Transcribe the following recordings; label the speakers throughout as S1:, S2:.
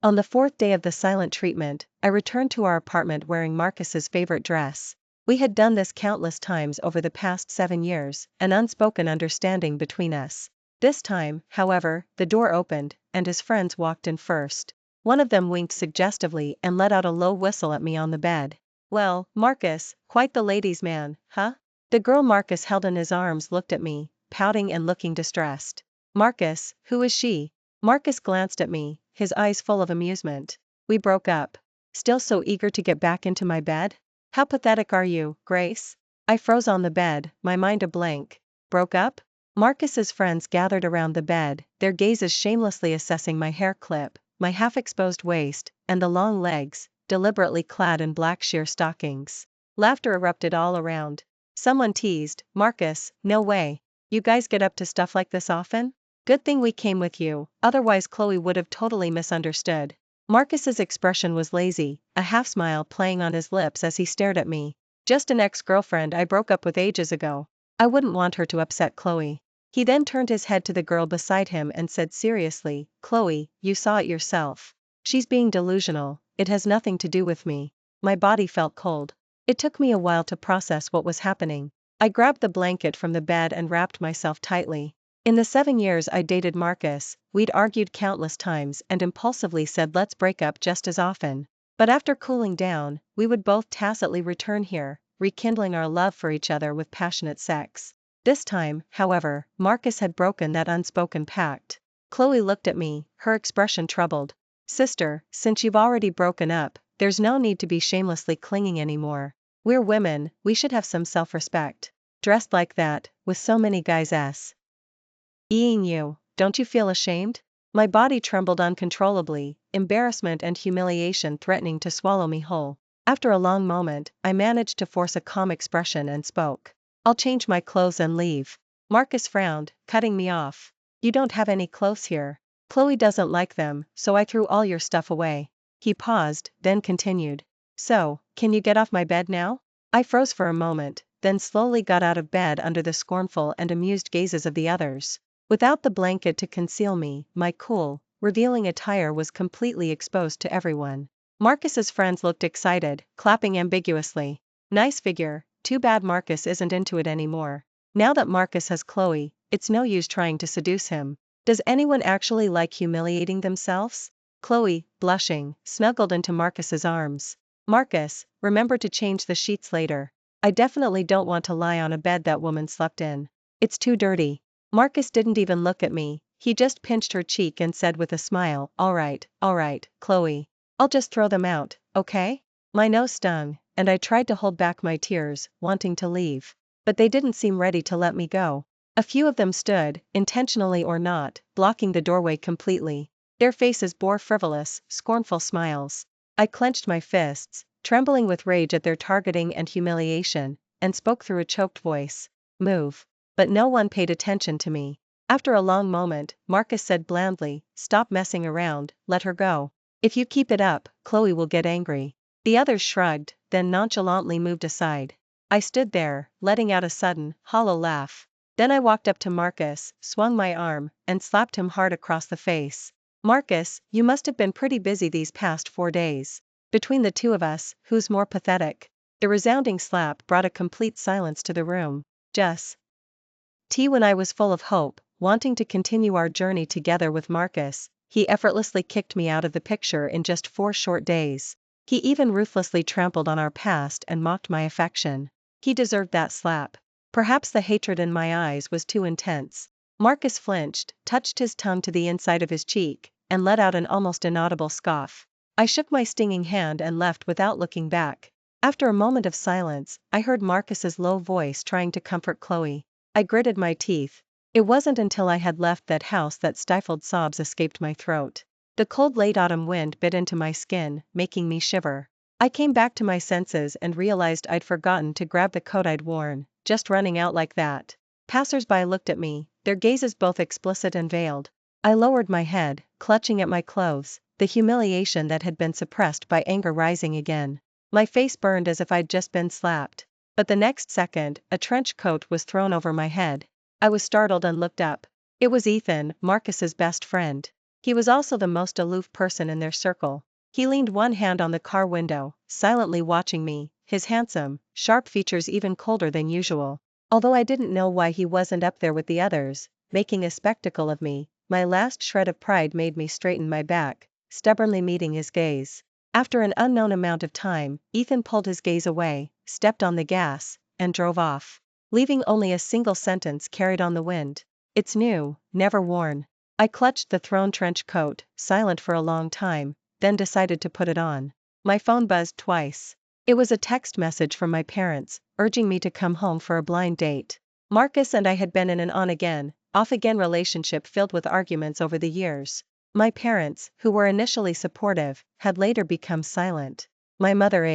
S1: On the fourth day of the silent treatment, I returned to our apartment wearing Marcus's favorite dress. We had done this countless times over the past 7 years, an unspoken understanding between us. This time, however, the door opened, and his friends walked in first. One of them winked suggestively and let out a low whistle at me on the bed. "Well, Marcus, quite the ladies' man, huh?" The girl Marcus held in his arms looked at me, pouting and looking distressed. "Marcus, who is she?" Marcus glanced at me, his eyes full of amusement. "We broke up." "Still so eager to get back into my bed? How pathetic are you, Grace?" I froze on the bed, my mind a blank. "Broke up?" Marcus's friends gathered around the bed, their gazes shamelessly assessing my hair clip, my half-exposed waist, and the long legs, deliberately clad in black sheer stockings. Laughter erupted all around. Someone teased, "Marcus, no way. You guys get up to stuff like this often? Good thing we came with you, otherwise Chloe would have totally misunderstood." Marcus's expression was lazy, a half-smile playing on his lips as he stared at me. "Just an ex-girlfriend I broke up with ages ago. I wouldn't want her to upset Chloe." He then turned his head to the girl beside him and said seriously, "Chloe, you saw it yourself. She's being delusional, it has nothing to do with me." My body felt cold. It took me a while to process what was happening. I grabbed the blanket from the bed and wrapped myself tightly. In the 7 years I dated Marcus, we'd argued countless times and impulsively said let's break up just as often. But after cooling down, we would both tacitly return here, rekindling our love for each other with passionate sex. This time, however, Marcus had broken that unspoken pact. Chloe looked at me, her expression troubled. "Sister, since you've already broken up, there's no need to be shamelessly clinging anymore. We're women, we should have some self-respect. Dressed like that, with so many guys eyeing you, don't you feel ashamed?" My body trembled uncontrollably, embarrassment and humiliation threatening to swallow me whole. After a long moment, I managed to force a calm expression and spoke. "I'll change my clothes and leave." Marcus frowned, cutting me off. "You don't have any clothes here. Chloe doesn't like them, so I threw all your stuff away." He paused, then continued. "So, can you get off my bed now?" I froze for a moment, then slowly got out of bed under the scornful and amused gazes of the others. Without the blanket to conceal me, my cool, revealing attire was completely exposed to everyone. Marcus's friends looked excited, clapping ambiguously. "Nice figure, too bad Marcus isn't into it anymore. Now that Marcus has Chloe, it's no use trying to seduce him. Does anyone actually like humiliating themselves?" Chloe, blushing, snuggled into Marcus's arms. "Marcus, remember to change the sheets later. I definitely don't want to lie on a bed that woman slept in. It's too dirty." Marcus didn't even look at me, he just pinched her cheek and said with a smile, all right, Chloe. I'll just throw them out, okay?" My nose stung, and I tried to hold back my tears, wanting to leave. But they didn't seem ready to let me go. A few of them stood, intentionally or not, blocking the doorway completely. Their faces bore frivolous, scornful smiles. I clenched my fists, trembling with rage at their targeting and humiliation, and spoke through a choked voice. "Move." But no one paid attention to me. After a long moment, Marcus said blandly, "Stop messing around, let her go. If you keep it up, Chloe will get angry." The others shrugged, then nonchalantly moved aside. I stood there, letting out a sudden, hollow laugh. Then I walked up to Marcus, swung my arm, and slapped him hard across the face. "Marcus, you must have been pretty busy these past 4 days. Between the two of us, who's more pathetic?" The resounding slap brought a complete silence to the room. Just when I was full of hope, wanting to continue our journey together with Marcus, he effortlessly kicked me out of the picture in just 4 short days. He even ruthlessly trampled on our past and mocked my affection. He deserved that slap. Perhaps the hatred in my eyes was too intense. Marcus flinched, touched his tongue to the inside of his cheek, and let out an almost inaudible scoff. I shook my stinging hand and left without looking back. After a moment of silence, I heard Marcus's low voice trying to comfort Chloe. I gritted my teeth. It wasn't until I had left that house that stifled sobs escaped my throat. The cold late autumn wind bit into my skin, making me shiver. I came back to my senses and realized I'd forgotten to grab the coat I'd worn, just running out like that. Passers-by looked at me, their gazes both explicit and veiled. I lowered my head, clutching at my clothes, the humiliation that had been suppressed by anger rising again. My face burned as if I'd just been slapped. But the next second, a trench coat was thrown over my head. I was startled and looked up. It was Ethan, Marcus's best friend. He was also the most aloof person in their circle. He leaned one hand on the car window, silently watching me, his handsome, sharp features even colder than usual. Although I didn't know why he wasn't up there with the others, making a spectacle of me, my last shred of pride made me straighten my back, stubbornly meeting his gaze. After an unknown amount of time, Ethan pulled his gaze away, stepped on the gas, and drove off, leaving only a single sentence carried on the wind. "It's new, never worn." I clutched the thrown trench coat, silent for a long time, then decided to put it on. My phone buzzed twice. It was a text message from my parents, urging me to come home for a blind date. Marcus and I had been in an on-again, off-again relationship filled with arguments over the years. My parents, who were initially supportive, had later become silent. My mother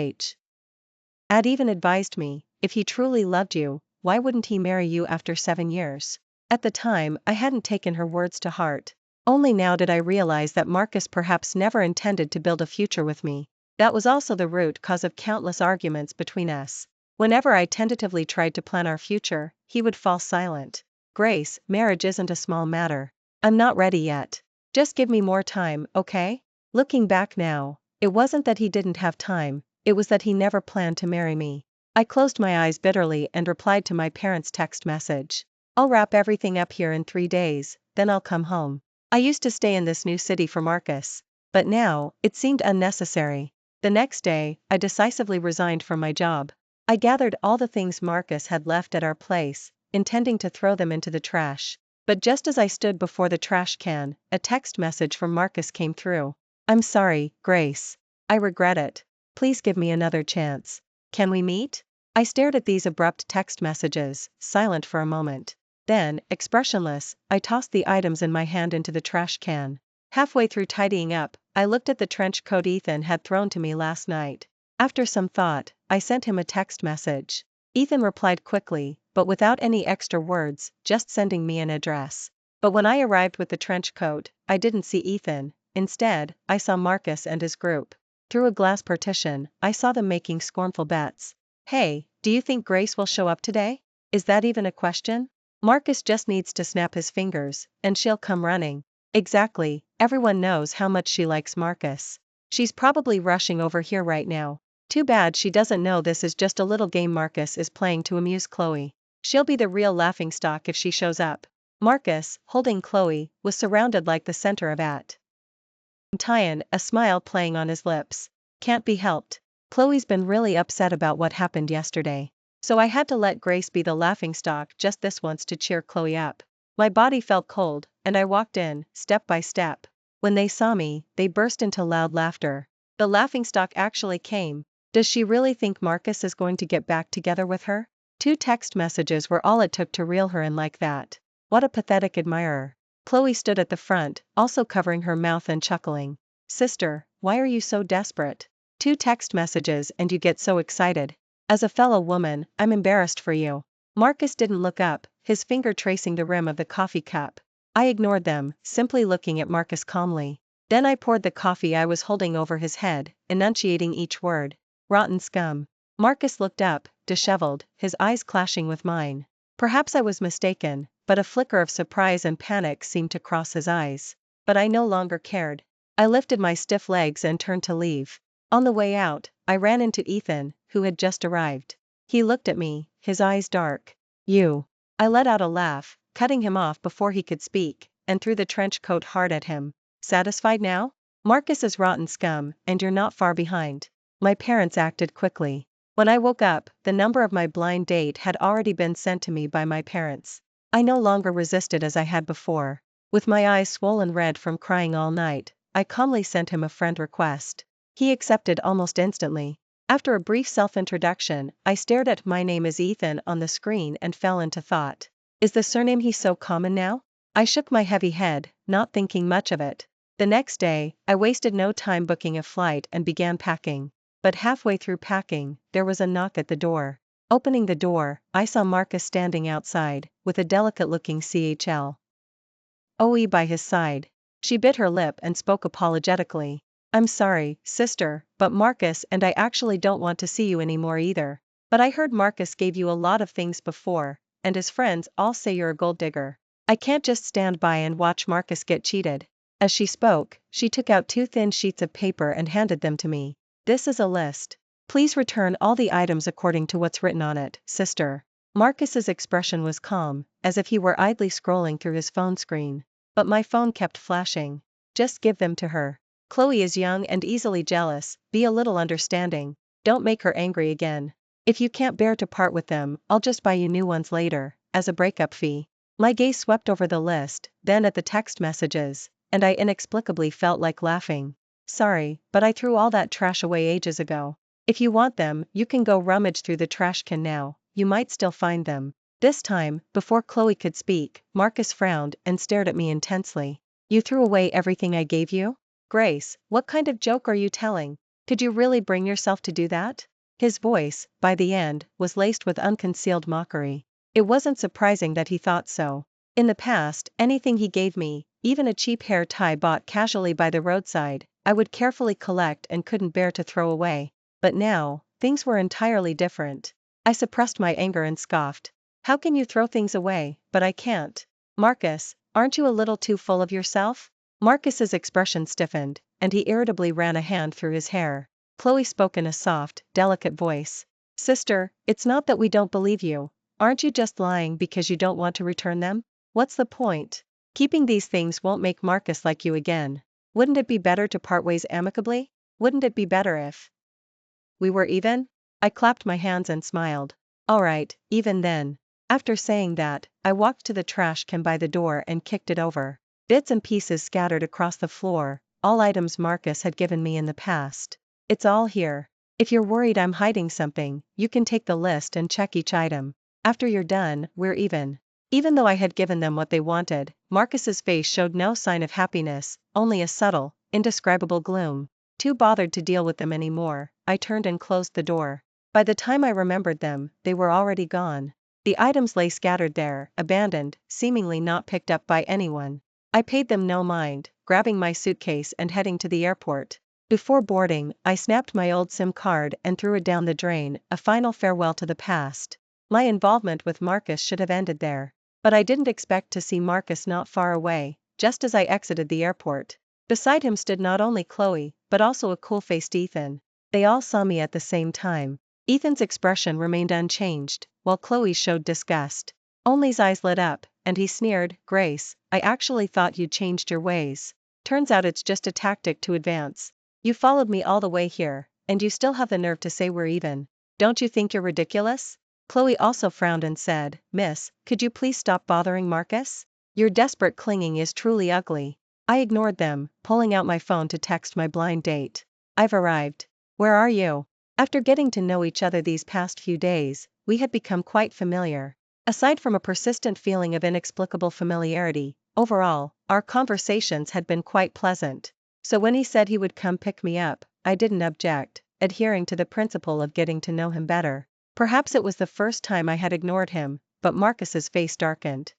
S1: had even advised me, if he truly loved you, why wouldn't he marry you after 7 years? At the time, I hadn't taken her words to heart. Only now did I realize that Marcus perhaps never intended to build a future with me. That was also the root cause of countless arguments between us. Whenever I tentatively tried to plan our future, he would fall silent. "Grace, marriage isn't a small matter. I'm not ready yet. Just give me more time, okay?" Looking back now, it wasn't that he didn't have time, it was that he never planned to marry me. I closed my eyes bitterly and replied to my parents' text message. "I'll wrap everything up here in 3 days, then I'll come home." I used to stay in this new city for Marcus, but now, it seemed unnecessary. The next day, I decisively resigned from my job. I gathered all the things Marcus had left at our place, intending to throw them into the trash. But just as I stood before the trash can, a text message from Marcus came through. "I'm sorry, Grace. I regret it. Please give me another chance. Can we meet?" I stared at these abrupt text messages, silent for a moment. Then, expressionless, I tossed the items in my hand into the trash can. Halfway through tidying up, I looked at the trench coat Ethan had thrown to me last night. After some thought, I sent him a text message. Ethan replied quickly, but without any extra words, just sending me an address. But when I arrived with the trench coat, I didn't see Ethan. Instead, I saw Marcus and his group. Through a glass partition, I saw them making scornful bets. "Hey, do you think Grace will show up today? Is that even a question? Marcus just needs to snap his fingers, and she'll come running." Exactly, everyone knows how much she likes Marcus. She's probably rushing over here right now. Too bad she doesn't know this is just a little game Marcus is playing to amuse Chloe. She'll be the real laughingstock if she shows up. Marcus, holding Chloe, was surrounded like the center of attention, a smile playing on his lips. "Can't be helped. Chloe's been really upset about what happened yesterday. So I had to let Grace be the laughingstock just this once to cheer Chloe up." My body felt cold, and I walked in, step by step. When they saw me, they burst into loud laughter. The laughingstock actually came. Does she really think Marcus is going to get back together with her? 2 text messages were all it took to reel her in like that. What a pathetic admirer. Chloe stood at the front, also covering her mouth and chuckling. "Sister, why are you so desperate? 2 text messages and you get so excited. As a fellow woman, I'm embarrassed for you." Marcus didn't look up, his finger tracing the rim of the coffee cup. I ignored them, simply looking at Marcus calmly. Then I poured the coffee I was holding over his head, enunciating each word. "Rotten scum." Marcus looked up, disheveled, his eyes clashing with mine. Perhaps I was mistaken, but a flicker of surprise and panic seemed to cross his eyes. But I no longer cared. I lifted my stiff legs and turned to leave. On the way out, I ran into Ethan, who had just arrived. He looked at me, his eyes dark. "You." I let out a laugh, cutting him off before he could speak, and threw the trench coat hard at him. "Satisfied now? Marcus is rotten scum, and you're not far behind." My parents acted quickly. When I woke up, the number of my blind date had already been sent to me by my parents. I no longer resisted as I had before. With my eyes swollen red from crying all night, I calmly sent him a friend request. He accepted almost instantly. After a brief self-introduction, I stared at "My name is Ethan" on the screen and fell into thought. Is the surname he so common now? I shook my heavy head, not thinking much of it. The next day, I wasted no time booking a flight and began packing. But halfway through packing, there was a knock at the door. Opening the door, I saw Marcus standing outside, with a delicate-looking Chloe by his side. She bit her lip and spoke apologetically. "I'm sorry, sister, but Marcus and I actually don't want to see you anymore either. But I heard Marcus gave you a lot of things before, and his friends all say you're a gold digger. I can't just stand by and watch Marcus get cheated." As she spoke, she took out 2 thin sheets of paper and handed them to me. This is a list. Please return all the items according to what's written on it, sister. Marcus's expression was calm, as if he were idly scrolling through his phone screen. But my phone kept flashing. Just give them to her. Chloe is young and easily jealous, be a little understanding. Don't make her angry again. If you can't bear to part with them, I'll just buy you new ones later, as a breakup fee. My gaze swept over the list, then at the text messages, and I inexplicably felt like laughing. Sorry, but I threw all that trash away ages ago. If you want them, you can go rummage through the trash can now, you might still find them. This time, before Chloe could speak, Marcus frowned and stared at me intensely. You threw away everything I gave you? Grace, what kind of joke are you telling? Could you really bring yourself to do that? His voice, by the end, was laced with unconcealed mockery. It wasn't surprising that he thought so. In the past, anything he gave me, even a cheap hair tie bought casually by the roadside, I would carefully collect and couldn't bear to throw away. But now, things were entirely different. I suppressed my anger and scoffed. How can you throw things away, but I can't? Marcus, aren't you a little too full of yourself? Marcus's expression stiffened, and he irritably ran a hand through his hair. Chloe spoke in a soft, delicate voice. Sister, it's not that we don't believe you. Aren't you just lying because you don't want to return them? What's the point? Keeping these things won't make Marcus like you again. Wouldn't it be better to part ways amicably? Wouldn't it be better if we were even? I clapped my hands and smiled. Alright, even then. After saying that, I walked to the trash can by the door and kicked it over. Bits and pieces scattered across the floor, all items Marcus had given me in the past. It's all here. If you're worried I'm hiding something, you can take the list and check each item. After you're done, we're even. Even though I had given them what they wanted, Marcus's face showed no sign of happiness, only a subtle, indescribable gloom. Too bothered to deal with them anymore, I turned and closed the door. By the time I remembered them, they were already gone. The items lay scattered there, abandoned, seemingly not picked up by anyone. I paid them no mind, grabbing my suitcase and heading to the airport. Before boarding, I snapped my old SIM card and threw it down the drain, a final farewell to the past. My involvement with Marcus should have ended there. But I didn't expect to see Marcus not far away, just as I exited the airport. Beside him stood not only Chloe, but also a cool-faced Ethan. They all saw me at the same time. Ethan's expression remained unchanged, while Chloe showed disgust. Only's eyes lit up, and he sneered, Grace, I actually thought you'd changed your ways. Turns out it's just a tactic to advance. You followed me all the way here, and you still have the nerve to say we're even. Don't you think you're ridiculous? Chloe also frowned and said, Miss, could you please stop bothering Marcus? Your desperate clinging is truly ugly. I ignored them, pulling out my phone to text my blind date. I've arrived. Where are you? After getting to know each other these past few days, we had become quite familiar. Aside from a persistent feeling of inexplicable familiarity, overall, our conversations had been quite pleasant. So when he said he would come pick me up, I didn't object, adhering to the principle of getting to know him better. Perhaps it was the first time I had ignored him, but Marcus's face darkened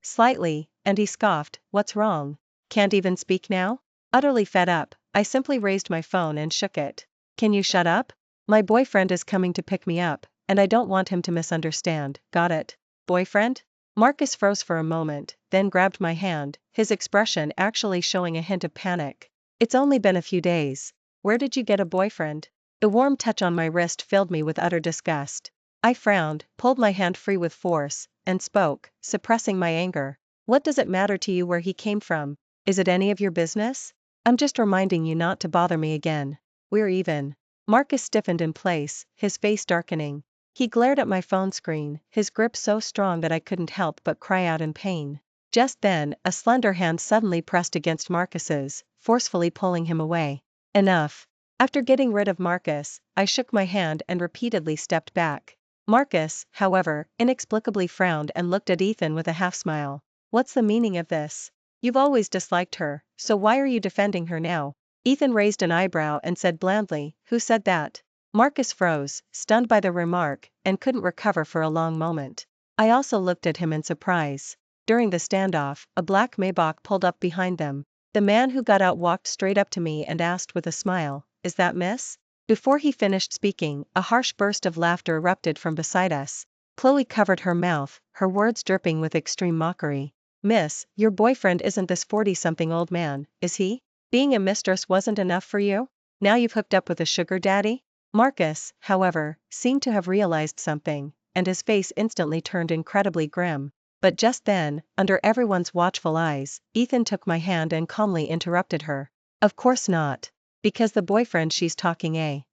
S1: slightly, and he scoffed, What's wrong? Can't even speak now? Utterly fed up, I simply raised my phone and shook it. Can you shut up? My boyfriend is coming to pick me up, and I don't want him to misunderstand, got it? Boyfriend? Marcus froze for a moment, then grabbed my hand, his expression actually showing a hint of panic. It's only been a few days. Where did you get a boyfriend? The warm touch on my wrist filled me with utter disgust. I frowned, pulled my hand free with force, and spoke, suppressing my anger. What does it matter to you where he came from? Is it any of your business? I'm just reminding you not to bother me again. We're even. Marcus stiffened in place, his face darkening. He glared at my phone screen, his grip so strong that I couldn't help but cry out in pain. Just then, a slender hand suddenly pressed against Marcus's, forcefully pulling him away. Enough. After getting rid of Marcus, I shook my hand and repeatedly stepped back. Marcus, however, inexplicably frowned and looked at Ethan with a half-smile. What's the meaning of this? You've always disliked her, so why are you defending her now? Ethan raised an eyebrow and said blandly, Who said that? Marcus froze, stunned by the remark, and couldn't recover for a long moment. I also looked at him in surprise. During the standoff, a black Maybach pulled up behind them. The man who got out walked straight up to me and asked with a smile, Is that Miss? Before he finished speaking, a harsh burst of laughter erupted from beside us. Chloe covered her mouth, her words dripping with extreme mockery. Miss, your boyfriend isn't this 40-something old man, is he? Being a mistress wasn't enough for you? Now you've hooked up with a sugar daddy? Marcus, however, seemed to have realized something, and his face instantly turned incredibly grim. But just then, under everyone's watchful eyes, Ethan took my hand and calmly interrupted her. Of course not. Because the boyfriend she's talking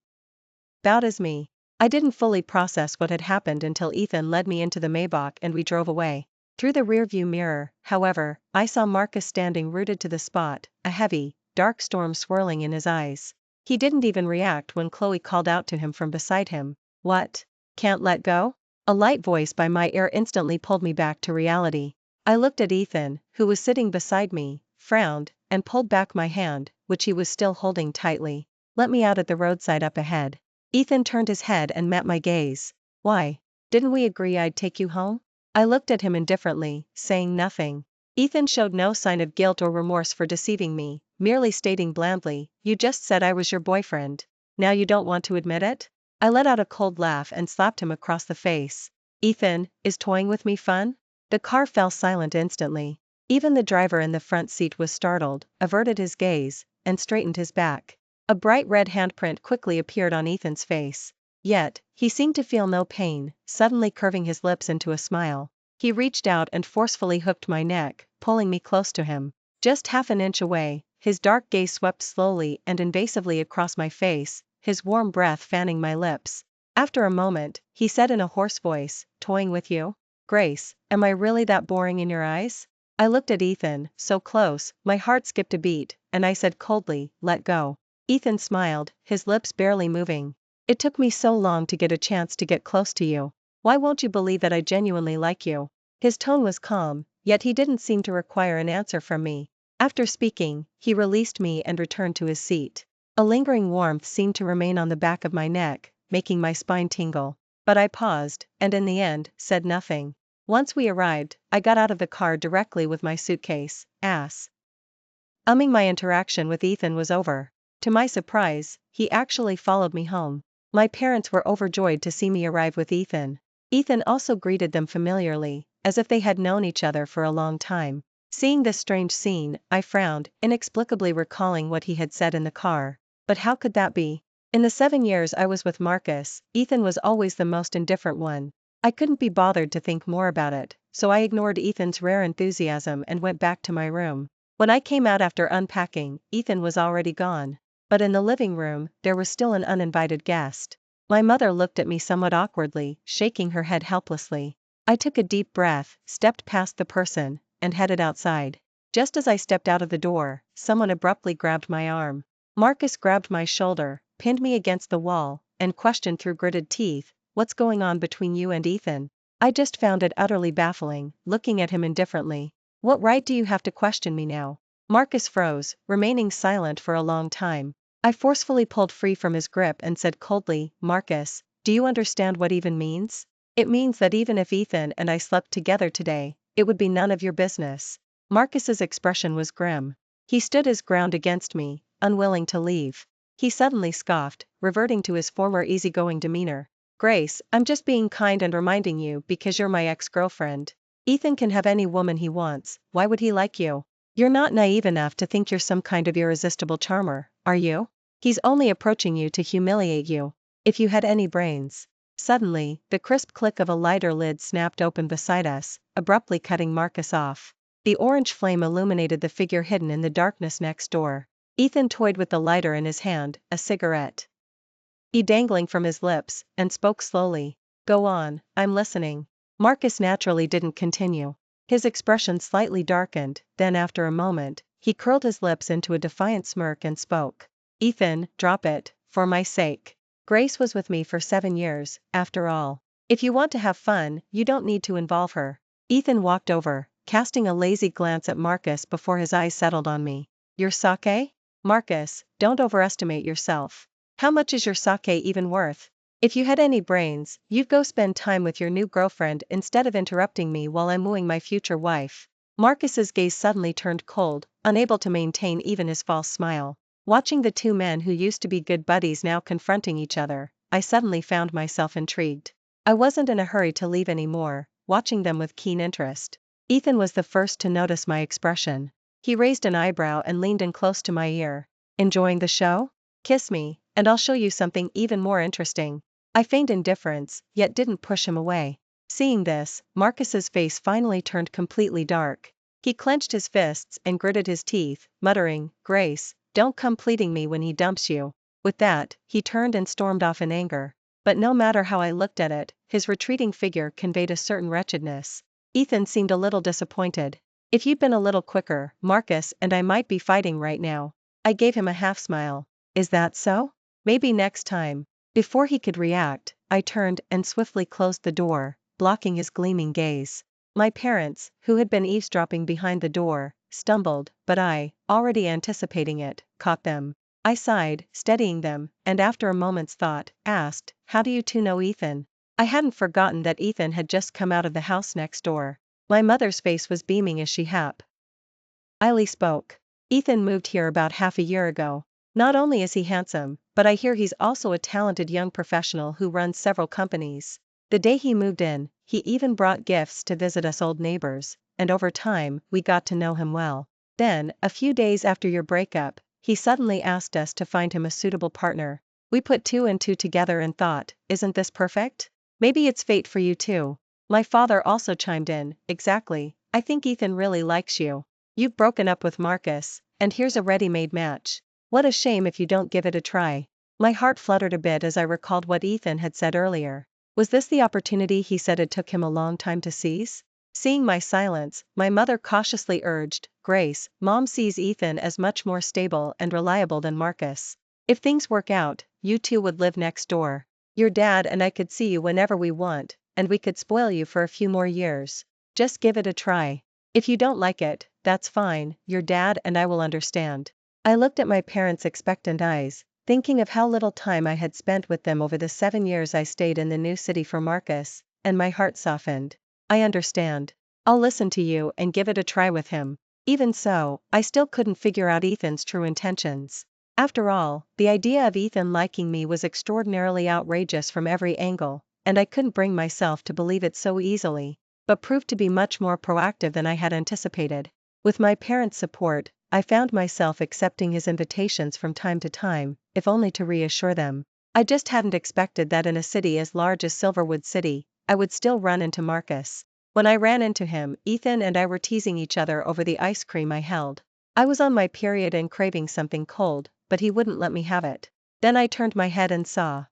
S1: about is me. I didn't fully process what had happened until Ethan led me into the Maybach and we drove away. Through the rearview mirror, however, I saw Marcus standing rooted to the spot, a heavy, dark storm swirling in his eyes. He didn't even react when Chloe called out to him from beside him. What? Can't let go? A light voice by my ear instantly pulled me back to reality. I looked at Ethan, who was sitting beside me, frowned, and pulled back my hand, which he was still holding tightly. Let me out at the roadside up ahead. Ethan turned his head and met my gaze. Why? Didn't we agree I'd take you home? I looked at him indifferently, saying nothing. Ethan showed no sign of guilt or remorse for deceiving me, merely stating blandly, you just said I was your boyfriend. Now you don't want to admit it? I let out a cold laugh and slapped him across the face. Ethan, is toying with me fun? The car fell silent instantly. Even the driver in the front seat was startled, averted his gaze, and straightened his back. A bright red handprint quickly appeared on Ethan's face. Yet, he seemed to feel no pain, suddenly curving his lips into a smile. He reached out and forcefully hooked my neck, pulling me close to him. Just half an inch away, his dark gaze swept slowly and invasively across my face, his warm breath fanning my lips. After a moment, he said in a hoarse voice, toying with you? Grace, am I really that boring in your eyes? I looked at Ethan, so close, my heart skipped a beat, and I said coldly, let go. Ethan smiled, his lips barely moving. It took me so long to get a chance to get close to you. Why won't you believe that I genuinely like you? His tone was calm, yet he didn't seem to require an answer from me. After speaking, he released me and returned to his seat. A lingering warmth seemed to remain on the back of my neck, making my spine tingle. But I paused, and in the end, said nothing. Once we arrived, I got out of the car directly with my suitcase, my interaction with Ethan was over. To my surprise, he actually followed me home. My parents were overjoyed to see me arrive with Ethan. Ethan also greeted them familiarly, as if they had known each other for a long time. Seeing this strange scene, I frowned, inexplicably recalling what he had said in the car. But how could that be? In the 7 years I was with Marcus, Ethan was always the most indifferent one. I couldn't be bothered to think more about it, so I ignored Ethan's rare enthusiasm and went back to my room. When I came out after unpacking, Ethan was already gone. But in the living room, there was still an uninvited guest. My mother looked at me somewhat awkwardly, shaking her head helplessly. I took a deep breath, stepped past the person, and headed outside. Just as I stepped out of the door, someone abruptly grabbed my arm. Marcus grabbed my shoulder, pinned me against the wall, and questioned through gritted teeth, what's going on between you and Ethan? I just found it utterly baffling, looking at him indifferently. What right do you have to question me now? Marcus froze, remaining silent for a long time. I forcefully pulled free from his grip and said coldly, Marcus, do you understand what even means? It means that even if Ethan and I slept together today, it would be none of your business. Marcus's expression was grim. He stood his ground against me, unwilling to leave. He suddenly scoffed, reverting to his former easygoing demeanor. Grace, I'm just being kind and reminding you because you're my ex-girlfriend. Ethan can have any woman he wants, why would he like you? You're not naive enough to think you're some kind of irresistible charmer, are you? He's only approaching you to humiliate you. If you had any brains. Suddenly, the crisp click of a lighter lid snapped open beside us, abruptly cutting Marcus off. The orange flame illuminated the figure hidden in the darkness next door. Ethan toyed with the lighter in his hand, a cigarette dangling from his lips, and spoke slowly. Go on, I'm listening. Marcus naturally didn't continue. His expression slightly darkened, then after a moment, he curled his lips into a defiant smirk and spoke. Ethan, drop it, for my sake. Grace was with me for 7 years, after all. If you want to have fun, you don't need to involve her. Ethan walked over, casting a lazy glance at Marcus before his eyes settled on me. Your sake? Marcus, don't overestimate yourself. How much is your sake even worth? If you had any brains, you'd go spend time with your new girlfriend instead of interrupting me while I'm wooing my future wife. Marcus's gaze suddenly turned cold, unable to maintain even his false smile. Watching the two men who used to be good buddies now confronting each other, I suddenly found myself intrigued. I wasn't in a hurry to leave anymore, watching them with keen interest. Ethan was the first to notice my expression. He raised an eyebrow and leaned in close to my ear. Enjoying the show? Kiss me, and I'll show you something even more interesting. I feigned indifference, yet didn't push him away. Seeing this, Marcus's face finally turned completely dark. He clenched his fists and gritted his teeth, muttering, "Grace, don't come pleading me when he dumps you." With that, he turned and stormed off in anger. But no matter how I looked at it, his retreating figure conveyed a certain wretchedness. Ethan seemed a little disappointed. "If you'd been a little quicker, Marcus and I might be fighting right now." I gave him a half smile. "Is that so? Maybe next time." Before he could react, I turned and swiftly closed the door, blocking his gleaming gaze. My parents, who had been eavesdropping behind the door, stumbled, but I, already anticipating it, caught them. I sighed, steadying them, and after a moment's thought, asked, "How do you two know Ethan?" I hadn't forgotten that Ethan had just come out of the house next door. My mother's face was beaming as she happily spoke. "Ethan moved here about half a year ago. Not only is he handsome, but I hear he's also a talented young professional who runs several companies. The day he moved in, he even brought gifts to visit us old neighbors, and over time, we got to know him well. Then, a few days after your breakup, he suddenly asked us to find him a suitable partner. We put two and two together and thought, isn't this perfect? Maybe it's fate for you too." My father also chimed in, "Exactly, I think Ethan really likes you. You've broken up with Marcus, and here's a ready-made match. What a shame if you don't give it a try." My heart fluttered a bit as I recalled what Ethan had said earlier. Was this the opportunity he said it took him a long time to seize? Seeing my silence, my mother cautiously urged, "Grace, Mom sees Ethan as much more stable and reliable than Marcus. If things work out, you two would live next door. Your dad and I could see you whenever we want, and we could spoil you for a few more years. Just give it a try. If you don't like it, that's fine, your dad and I will understand." I looked at my parents' expectant eyes, thinking of how little time I had spent with them over the 7 years I stayed in the new city for Marcus, and my heart softened. "I understand. I'll listen to you and give it a try with him." Even so, I still couldn't figure out Ethan's true intentions. After all, the idea of Ethan liking me was extraordinarily outrageous from every angle, and I couldn't bring myself to believe it so easily, but proved to be much more proactive than I had anticipated. With my parents' support, I found myself accepting his invitations from time to time, if only to reassure them. I just hadn't expected that in a city as large as Silverwood City, I would still run into Marcus. When I ran into him, Ethan and I were teasing each other over the ice cream I held. I was on my period and craving something cold, but he wouldn't let me have it. Then I turned my head and saw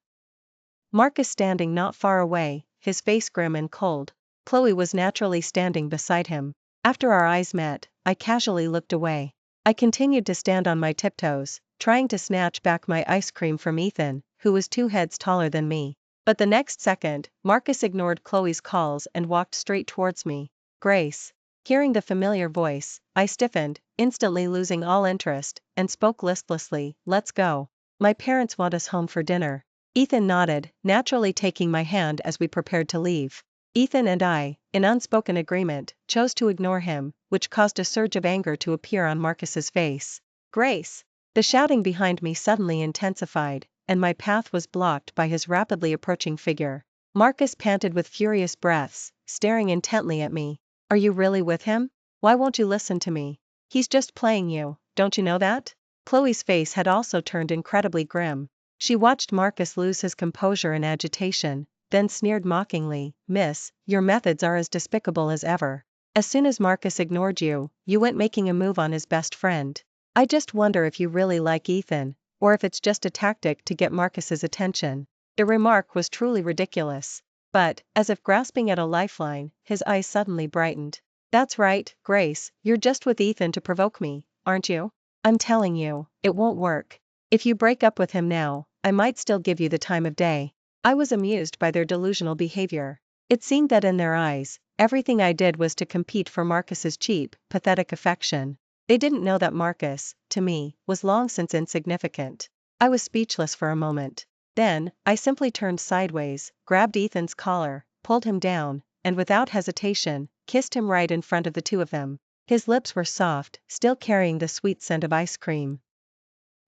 S1: Marcus standing not far away, his face grim and cold. Chloe was naturally standing beside him. After our eyes met, I casually looked away. I continued to stand on my tiptoes, trying to snatch back my ice cream from Ethan, who was 2 heads taller than me. But the next second, Marcus ignored Chloe's calls and walked straight towards me. "Grace." Hearing the familiar voice, I stiffened, instantly losing all interest, and spoke listlessly, "Let's go. My parents want us home for dinner." Ethan nodded, naturally taking my hand as we prepared to leave. Ethan and I, in unspoken agreement, chose to ignore him, which caused a surge of anger to appear on Marcus's face. "Grace!" The shouting behind me suddenly intensified, and my path was blocked by his rapidly approaching figure. Marcus panted with furious breaths, staring intently at me. "Are you really with him? Why won't you listen to me? He's just playing you, don't you know that?" Chloe's face had also turned incredibly grim. She watched Marcus lose his composure in agitation, then sneered mockingly, "Miss, your methods are as despicable as ever. As soon as Marcus ignored you, you went making a move on his best friend. I just wonder if you really like Ethan, or if it's just a tactic to get Marcus's attention." The remark was truly ridiculous. But, as if grasping at a lifeline, his eyes suddenly brightened. "That's right, Grace, you're just with Ethan to provoke me, aren't you? I'm telling you, it won't work. If you break up with him now, I might still give you the time of day." I was amused by their delusional behavior. It seemed that in their eyes, everything I did was to compete for Marcus's cheap, pathetic affection. They didn't know that Marcus, to me, was long since insignificant. I was speechless for a moment. Then, I simply turned sideways, grabbed Ethan's collar, pulled him down, and without hesitation, kissed him right in front of the two of them. His lips were soft, still carrying the sweet scent of ice cream.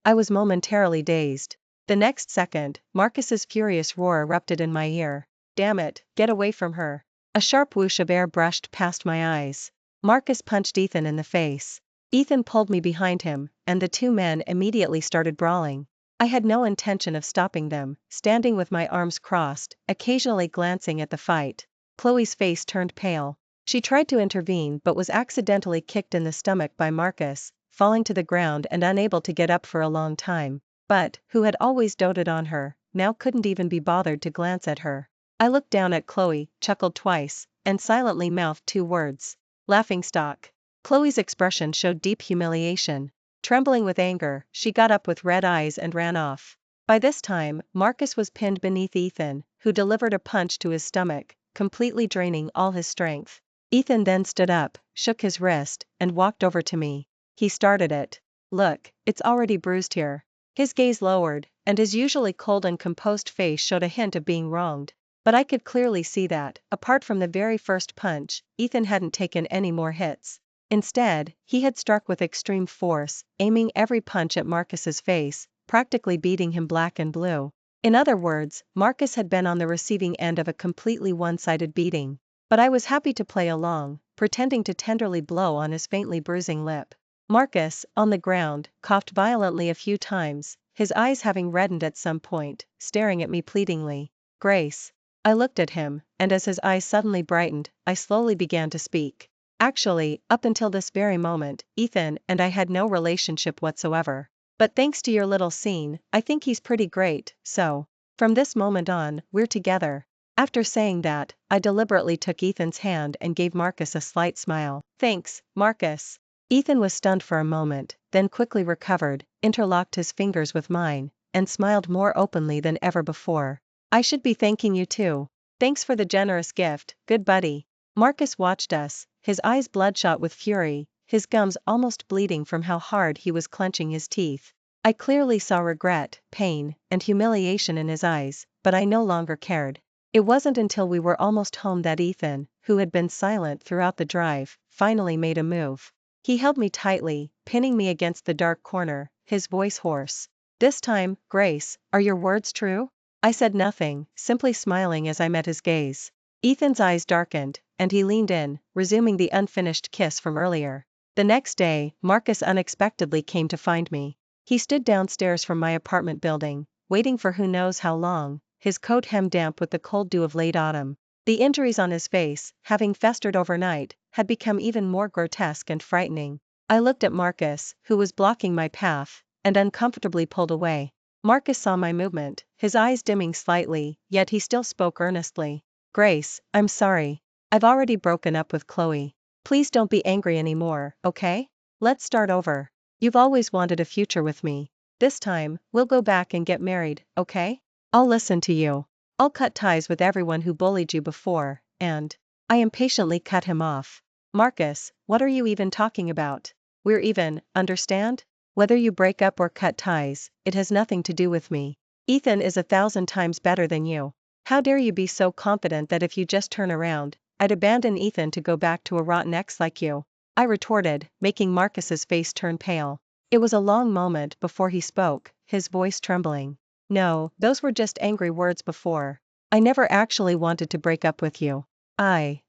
S1: I was momentarily dazed. The next second, Marcus's furious roar erupted in my ear. "Damn it, get away from her." A sharp whoosh of air brushed past my eyes. Marcus punched Ethan in the face. Ethan pulled me behind him, and the two men immediately started brawling. I had no intention of stopping them, standing with my arms crossed, occasionally glancing at the fight. Chloe's face turned pale. She tried to intervene but was accidentally kicked in the stomach by Marcus, falling to the ground and unable to get up for a long time. But, who had always doted on her, now couldn't even be bothered to glance at her. I looked down at Chloe, chuckled twice, and silently mouthed two words. Laughingstock. Chloe's expression showed deep humiliation. Trembling with anger, she got up with red eyes and ran off. By this time, Marcus was pinned beneath Ethan, who delivered a punch to his stomach, completely draining all his strength. Ethan then stood up, shook his wrist, and walked over to me. He started it. Look, it's already bruised here. His gaze lowered, and his usually cold and composed face showed a hint of being wronged. But I could clearly see that, apart from the very first punch, Ethan hadn't taken any more hits. Instead, he had struck with extreme force, aiming every punch at Marcus's face, practically beating him black and blue. In other words, Marcus had been on the receiving end of a completely one-sided beating. But I was happy to play along, pretending to tenderly blow on his faintly bruising lip. Marcus, on the ground, coughed violently a few times, his eyes having reddened at some point, staring at me pleadingly. Grace. I looked at him, and as his eyes suddenly brightened, I slowly began to speak. Actually, up until this very moment, Ethan and I had no relationship whatsoever. But thanks to your little scene, I think he's pretty great, so, from this moment on, we're together. After saying that, I deliberately took Ethan's hand and gave Marcus a slight smile. Thanks, Marcus. Ethan was stunned for a moment, then quickly recovered, interlocked his fingers with mine, and smiled more openly than ever before. I should be thanking you too. Thanks for the generous gift, good buddy. Marcus watched us, his eyes bloodshot with fury, his gums almost bleeding from how hard he was clenching his teeth. I clearly saw regret, pain, and humiliation in his eyes, but I no longer cared. It wasn't until we were almost home that Ethan, who had been silent throughout the drive, finally made a move. He held me tightly, pinning me against the dark corner, his voice hoarse. This time, Grace, are your words true? I said nothing, simply smiling as I met his gaze. Ethan's eyes darkened, and he leaned in, resuming the unfinished kiss from earlier. The next day, Marcus unexpectedly came to find me. He stood downstairs from my apartment building, waiting for who knows how long, his coat hem damp with the cold dew of late autumn. The injuries on his face, having festered overnight, had become even more grotesque and frightening. I looked at Marcus, who was blocking my path, and uncomfortably pulled away. Marcus saw my movement, his eyes dimming slightly, yet he still spoke earnestly. Grace, I'm sorry. I've already broken up with Chloe. Please don't be angry anymore, okay? Let's start over. You've always wanted a future with me. This time, we'll go back and get married, okay? I'll listen to you. I'll cut ties with everyone who bullied you before, and I impatiently cut him off. Marcus, what are you even talking about? We're even, understand? Whether you break up or cut ties, it has nothing to do with me. Ethan is 1,000 times better than you. How dare you be so confident that if you just turn around, I'd abandon Ethan to go back to a rotten ex like you? I retorted, making Marcus's face turn pale. It was a long moment before he spoke, his voice trembling. No, those were just angry words before. I never actually wanted to break up with you. I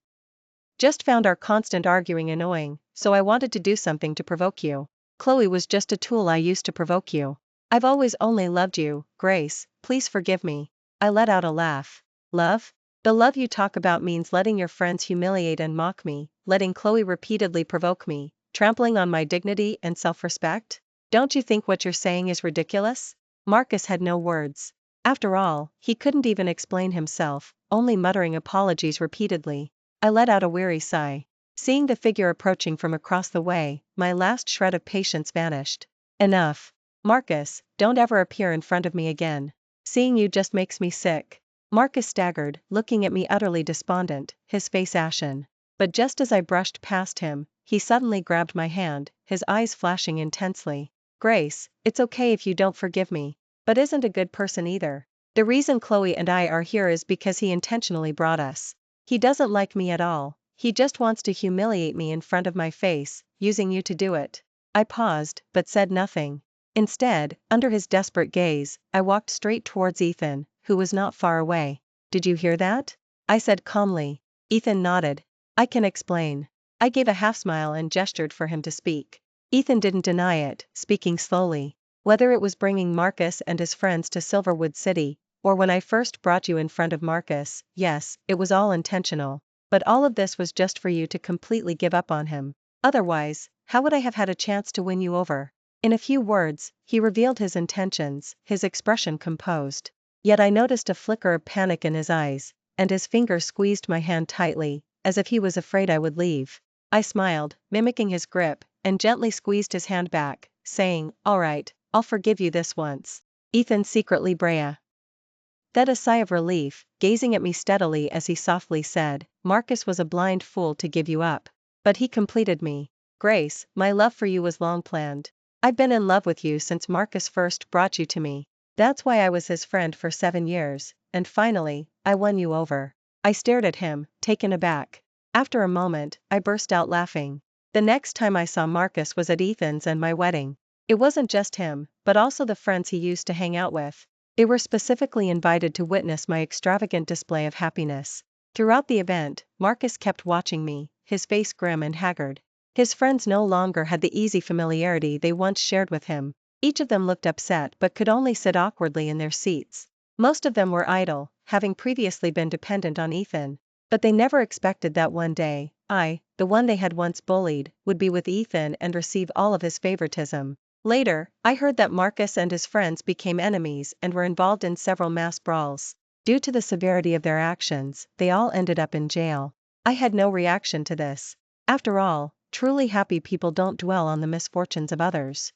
S1: just found our constant arguing annoying, so I wanted to do something to provoke you. Chloe was just a tool I used to provoke you. I've always only loved you, Grace, please forgive me. I let out a laugh. Love? The love you talk about means letting your friends humiliate and mock me, letting Chloe repeatedly provoke me, trampling on my dignity and self-respect? Don't you think what you're saying is ridiculous? Marcus had no words. After all, he couldn't even explain himself, only muttering apologies repeatedly. I let out a weary sigh. Seeing the figure approaching from across the way, my last shred of patience vanished. Enough. Marcus, don't ever appear in front of me again. Seeing you just makes me sick. Marcus staggered, looking at me utterly despondent, his face ashen. But just as I brushed past him, he suddenly grabbed my hand, his eyes flashing intensely. Grace, it's okay if you don't forgive me, but isn't a good person either. The reason Chloe and I are here is because he intentionally brought us. He doesn't like me at all. He just wants to humiliate me in front of my face, using you to do it. I paused, but said nothing. Instead, under his desperate gaze, I walked straight towards Ethan, who was not far away. Did you hear that? I said calmly. Ethan nodded. I can explain. I gave a half smile and gestured for him to speak. Ethan didn't deny it, speaking slowly. Whether it was bringing Marcus and his friends to Silverwood City, or when I first brought you in front of Marcus, yes, it was all intentional. But all of this was just for you to completely give up on him. Otherwise, how would I have had a chance to win you over? In a few words, he revealed his intentions, his expression composed. Yet I noticed a flicker of panic in his eyes, and his fingers squeezed my hand tightly, as if he was afraid I would leave. I smiled, mimicking his grip, and gently squeezed his hand back, saying, "All right, I'll forgive you this once." Ethan secretly breathed a sigh of relief, gazing at me steadily as he softly said, "Marcus was a blind fool to give you up. But he completed me. Grace, my love for you was long planned. I've been in love with you since Marcus first brought you to me. That's why I was his friend for 7 years, and finally, I won you over." I stared at him, taken aback. After a moment, I burst out laughing. The next time I saw Marcus was at Ethan's and my wedding. It wasn't just him, but also the friends he used to hang out with. They were specifically invited to witness my extravagant display of happiness. Throughout the event, Marcus kept watching me, his face grim and haggard. His friends no longer had the easy familiarity they once shared with him. Each of them looked upset but could only sit awkwardly in their seats. Most of them were idle, having previously been dependent on Ethan. But they never expected that one day, I, the one they had once bullied, would be with Ethan and receive all of his favoritism. Later, I heard that Marcus and his friends became enemies and were involved in several mass brawls. Due to the severity of their actions, they all ended up in jail. I had no reaction to this. After all, truly happy people don't dwell on the misfortunes of others.